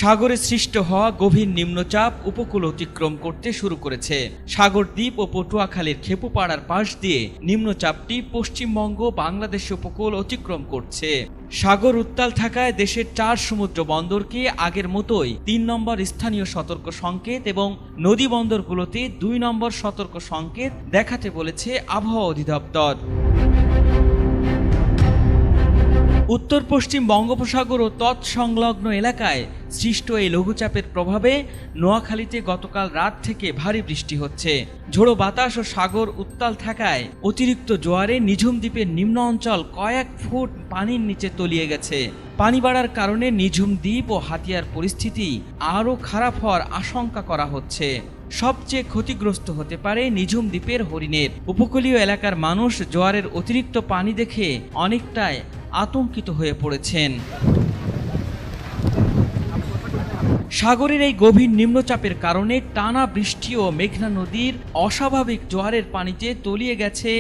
সাগরে সৃষ্ট হওয়া গভীর নিম্নচাপ উপকূল অতিক্রম করতে শুরু করেছে। সাগরদ্বীপ ও পটুয়াখালীর খেপুপাড়ার পাশ দিয়ে নিম্নচাপটি পশ্চিমবঙ্গ বাংলাদেশ উপকূল অতিক্রম করছে। সাগর উত্তাল থাকায় দেশের 4 সমুদ্র বন্দরকে আগের মতোই 3 নম্বর স্থানীয় সতর্ক সংকেত এবং নদী বন্দরগুলোতে 2 নম্বর সতর্ক সংকেত দেখাতে বলেছে আবহাওয়া অধিদপ্তর। উত্তর পশ্চিম বঙ্গোপসাগর ও তৎসংলগ্ন এলাকায় সৃষ্ট এই লঘুচাপের প্রভাবে নোয়াখালীতে গতকাল রাত থেকে ভারী বৃষ্টি হচ্ছে। ঝোড়ো বাতাস ও সাগর উত্তাল থাকায় অতিরিক্ত জোয়ারে নিঝুম দ্বীপের নিম্ন অঞ্চল কয়েক ফুট পানির নিচে তলিয়ে গেছে। পানি বাড়ার কারণে নিঝুম দ্বীপ ও হাতিয়ার পরিস্থিতি আরও খারাপ হওয়ার আশঙ্কা করা হচ্ছে। সবচেয়ে ক্ষতিগ্রস্ত হতে পারে নিঝুম দ্বীপের হরিণের। উপকূলীয় এলাকার মানুষ জোয়ারের অতিরিক্ত পানি দেখে অনেকটাই আতঙ্কিত হয়ে পড়েছেন। সাগরের এই গভীর নিম্নচাপের কারণে টানা বৃষ্টি ও মেঘনা নদীর অস্বাভাবিক জোয়ারের পানিতে তলিয়ে গেছে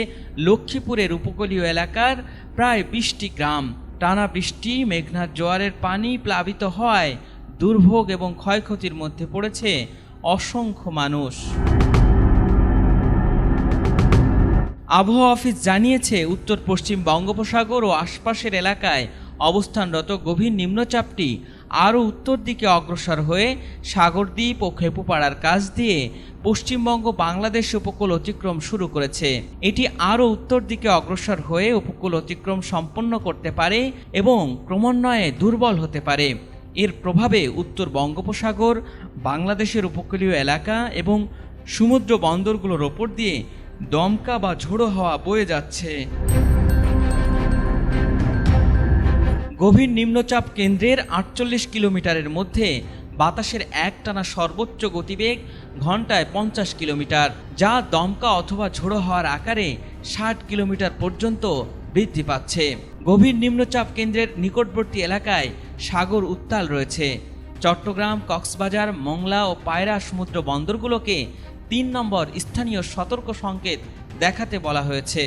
লক্ষ্মীপুরের উপকূলীয় এলাকার প্রায় 20টি গ্রাম। টানা বৃষ্টি, মেঘনার জোয়ারের পানি প্লাবিত হওয়ায় দুর্ভোগ এবং ক্ষয়ক্ষতির মধ্যে পড়েছে অসংখ্য মানুষ। আবহাওয়া অফিস জানিয়েছে, উত্তর পশ্চিম বঙ্গোপসাগর ও আশপাশের এলাকায় অবস্থানরত গভীর নিম্নচাপটি আরও উত্তর দিকে অগ্রসর হয়ে সাগরদ্বীপ ও খেপুপাড়ার কাছ দিয়ে পশ্চিমবঙ্গ বাংলাদেশ উপকূল অতিক্রম শুরু করেছে। এটি আরও উত্তর দিকে অগ্রসর হয়ে উপকূল অতিক্রম সম্পন্ন করতে পারে এবং ক্রমান্বয়ে দুর্বল হতে পারে। এর প্রভাবে উত্তর বঙ্গোপসাগর, বাংলাদেশের উপকূলীয় এলাকা এবং সমুদ্র বন্দরগুলোর ওপর দিয়ে দমকা বা ঝোড়ো হাওয়া বয়ে যাচ্ছে। গভীর নিম্নচাপ কেন্দ্রের 48 কিলোমিটারের মধ্যে বাতাসের একটানা সর্বোচ্চ গতিবেগ ঘন্টায় 50 কিলোমিটার, যা দমকা অথবা ঝোড়ো হাওয়ার আকারে 60 কিলোমিটার পর্যন্ত বৃদ্ধি পাচ্ছে। গভীর নিম্নচাপ কেন্দ্রের নিকটবর্তী এলাকায় সাগর উত্তাল রয়েছে। চট্টগ্রাম, কক্সবাজার, মংলা ও পায়রা সমুদ্র বন্দরগুলোকে 3 নম্বর স্থানীয় সতর্ক সংকেত দেখাতে বলা হয়েছে।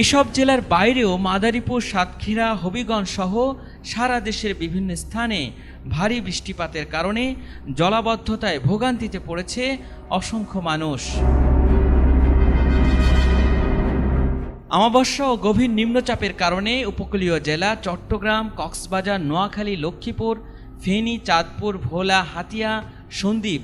এসব জেলার বাইরেও মাদারীপুর, সাতক্ষীরা, হবিগঞ্জ সহ সারা দেশের বিভিন্ন স্থানে ভারী বৃষ্টিপাতের কারণে জলাবদ্ধতায় ভোগান্তিতে পড়েছে অসংখ্য মানুষ। আমাবস্যা ও গভীর নিম্নচাপের কারণে উপকূলীয় জেলা চট্টগ্রাম, কক্সবাজার, নোয়াখালী, লক্ষ্মীপুর, ফেনী, চাঁদপুর, ভোলা, হাতিয়া, সন্দ্বীপ,